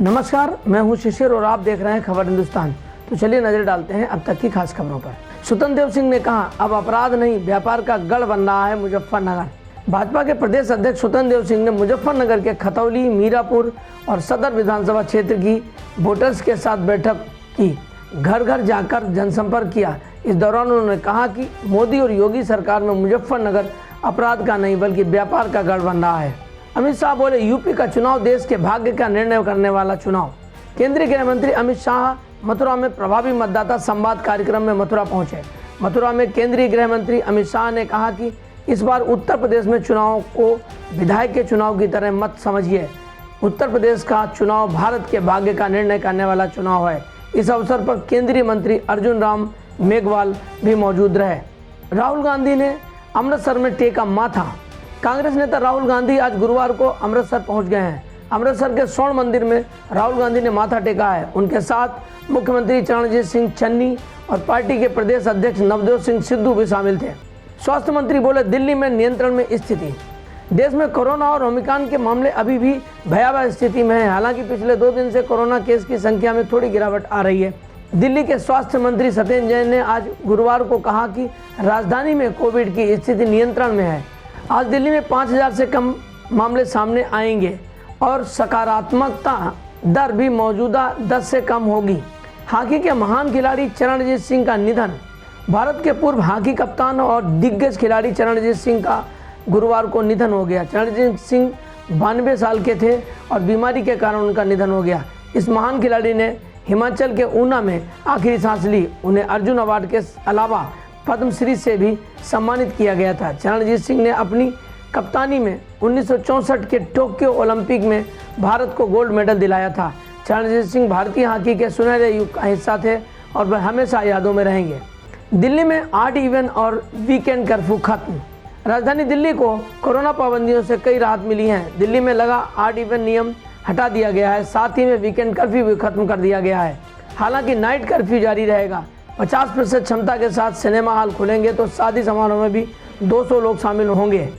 नमस्कार, मैं हूं शिशिर और आप देख रहे हैं खबर हिंदुस्तान। तो चलिए नजर डालते हैं अब तक की खास खबरों पर। स्वतंत्र देव सिंह ने कहा, अब अपराध नहीं व्यापार का गढ़ बन रहा है मुजफ्फरनगर। भाजपा के प्रदेश अध्यक्ष स्वतंत्र देव सिंह ने मुजफ्फरनगर के खतौली, मीरापुर और सदर विधानसभा क्षेत्र की वोटर्स के साथ बैठक की, घर घर जाकर जनसंपर्क किया। इस दौरान उन्होंने कहा कि मोदी और योगी सरकार में मुजफ्फरनगर अपराध का नहीं बल्कि व्यापार का गढ़ बन रहा है। अमित शाह बोले, यूपी का चुनाव देश के भाग्य का निर्णय करने वाला चुनाव। केंद्रीय गृह मंत्री अमित शाह मथुरा में प्रभावी मतदाता संवाद कार्यक्रम में मथुरा पहुंचे। मथुरा में केंद्रीय गृह मंत्री अमित शाह ने कहा कि इस बार उत्तर प्रदेश में चुनाव को विधायक के चुनाव की तरह मत समझिए। उत्तर प्रदेश का चुनाव भारत के भाग्य का निर्णय करने वाला चुनाव है। इस अवसर पर केंद्रीय मंत्री अर्जुन राम मेघवाल भी मौजूद रहे। राहुल गांधी ने अमृतसर में टेका माथा। कांग्रेस नेता राहुल गांधी आज गुरुवार को अमृतसर पहुंच गए हैं। अमृतसर के स्वर्ण मंदिर में राहुल गांधी ने माथा टेका है। उनके साथ मुख्यमंत्री चरणजीत सिंह चन्नी और पार्टी के प्रदेश अध्यक्ष नवजोत सिंह सिद्धू भी शामिल थे। स्वास्थ्य मंत्री बोले, दिल्ली में नियंत्रण में स्थिति। देश में कोरोना और ओमिक्रॉन के मामले अभी भी भयावह स्थिति में है। हालांकि पिछले 2 दिन से कोरोना केस की संख्या में थोड़ी गिरावट आ रही है। दिल्ली के स्वास्थ्य मंत्री सत्येंद्र जैन ने आज गुरुवार को कहा कि राजधानी में कोविड की स्थिति नियंत्रण में है। आज दिल्ली में 5000 से कम मामले सामने आएंगे और सकारात्मकता दर भी मौजूदा 10 से कम होगी। हॉकी के महान खिलाड़ी चरणजीत सिंह का निधन। भारत के पूर्व हॉकी कप्तान और दिग्गज खिलाड़ी चरणजीत सिंह का गुरुवार को निधन हो गया। चरणजीत सिंह 92 साल के थे और बीमारी के कारण उनका निधन हो गया। इस महान खिलाड़ी ने हिमाचल के ऊना में आखिरी सांस ली। उन्हें अर्जुन अवार्ड के अलावा पद्मश्री से भी सम्मानित किया गया था। चरणजीत सिंह ने अपनी कप्तानी में 1964 के टोक्यो ओलंपिक में भारत को गोल्ड मेडल दिलाया था। चरणजीत सिंह भारतीय हॉकी के सुनहरे युग का हिस्सा थे और वह हमेशा यादों में रहेंगे। दिल्ली में 8 इवेंट और वीकेंड कर्फ्यू खत्म। राजधानी दिल्ली को कोरोना पाबंदियों से कई राहत मिली है। दिल्ली में लगा 8 इवेंट नियम हटा दिया गया है। साथ ही में वीकेंड कर्फ्यू भी खत्म कर दिया गया है। हालांकि नाइट कर्फ्यू जारी रहेगा। 50% क्षमता के साथ सिनेमा हॉल खुलेंगे तो शादी समारोह में भी 200 लोग शामिल होंगे।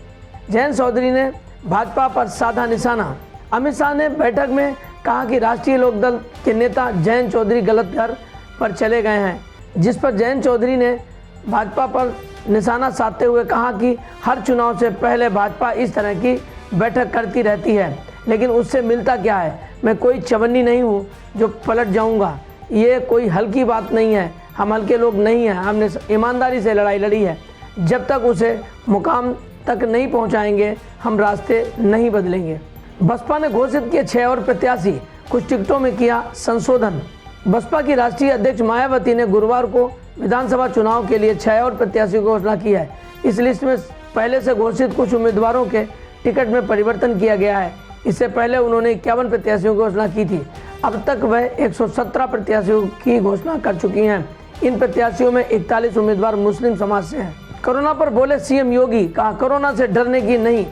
जयंत चौधरी ने भाजपा पर साधा निशाना। अमित शाह ने बैठक में कहा कि राष्ट्रीय लोकदल के नेता जयंत चौधरी गलत घर पर चले गए हैं, जिस पर जयंत चौधरी ने भाजपा पर निशाना साधते हुए कहा कि हर चुनाव से पहले भाजपा इस तरह की बैठक करती रहती है, लेकिन उससे मिलता क्या है। मैं कोई चवन्नी नहीं हूँ जो पलट जाऊँगा। ये कोई हल्की बात नहीं है। हम हल्के लोग नहीं हैं। हमने ईमानदारी से लड़ाई लड़ी है। जब तक उसे मुकाम तक नहीं पहुंचाएंगे, हम रास्ते नहीं बदलेंगे। बसपा ने घोषित किए 6 और प्रत्याशी, कुछ टिकटों में किया संशोधन। बसपा की राष्ट्रीय अध्यक्ष मायावती ने गुरुवार को विधानसभा चुनाव के लिए 6 और प्रत्याशियों की घोषणा की है। इस लिस्ट में पहले से घोषित कुछ उम्मीदवारों के टिकट में परिवर्तन किया गया है। इससे पहले उन्होंने 51 प्रत्याशियों की घोषणा की थी। अब तक वह 117 प्रत्याशियों की घोषणा कर चुकी हैं। इन प्रत्याशियों में 41 उम्मीदवार मुस्लिम समाज से हैं। कोरोना पर बोले सीएम योगी, कहा कोरोना से डरने की नहीं,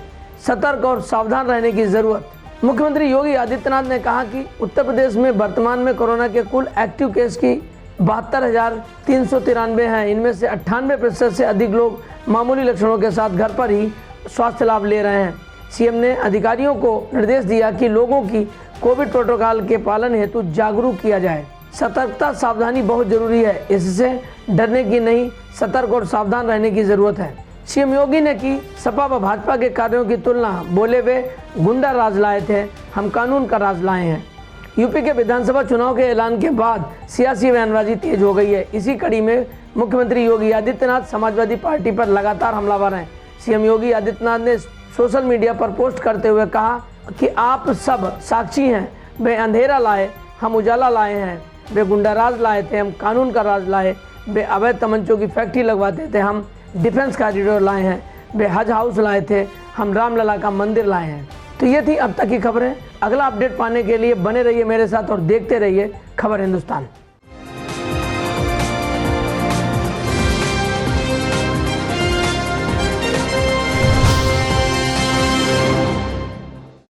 सतर्क और सावधान रहने की जरूरत। मुख्यमंत्री योगी आदित्यनाथ ने कहा कि उत्तर प्रदेश में वर्तमान में कोरोना के कुल एक्टिव केस की 72,393 हैं। इनमें से 98% से अधिक लोग मामूली लक्षणों के साथ घर पर ही स्वास्थ्य लाभ ले रहे हैं। सीएम ने अधिकारियों को निर्देश दिया कि लोगों की कोविड प्रोटोकॉल के पालन हेतु जागरूक किया जाए। सतर्कता सावधानी बहुत जरूरी है। इससे डरने की नहीं, सतर्क और सावधान रहने की जरूरत है। सीएम योगी ने की सपा व भाजपा के कार्यों की तुलना। बोले, वे गुंडा राज लाए थे, हम कानून का राज लाए हैं। यूपी के विधानसभा चुनाव के ऐलान के बाद सियासी बयानबाजी तेज हो गई है। इसी कड़ी में मुख्यमंत्री योगी आदित्यनाथ समाजवादी पार्टी पर लगातार हमलावर हैं। सीएम योगी आदित्यनाथ ने सोशल मीडिया पर पोस्ट करते हुए कहा कि आप सब साक्षी हैं। वे अंधेरा लाए, हम उजाला लाए हैं। वे गुंडा राज लाए थे, हम कानून का राज लाए। वे अवैध तमंचों की फैक्ट्री लगवाते थे, हम डिफेंस कॉरिडोर लाए हैं। वे हज हाउस लाए थे, हम रामलला का मंदिर लाए हैं। तो ये थी अब तक की खबरें। अगला अपडेट पाने के लिए बने रहिए मेरे साथ और देखते रहिए खबर हिंदुस्तान।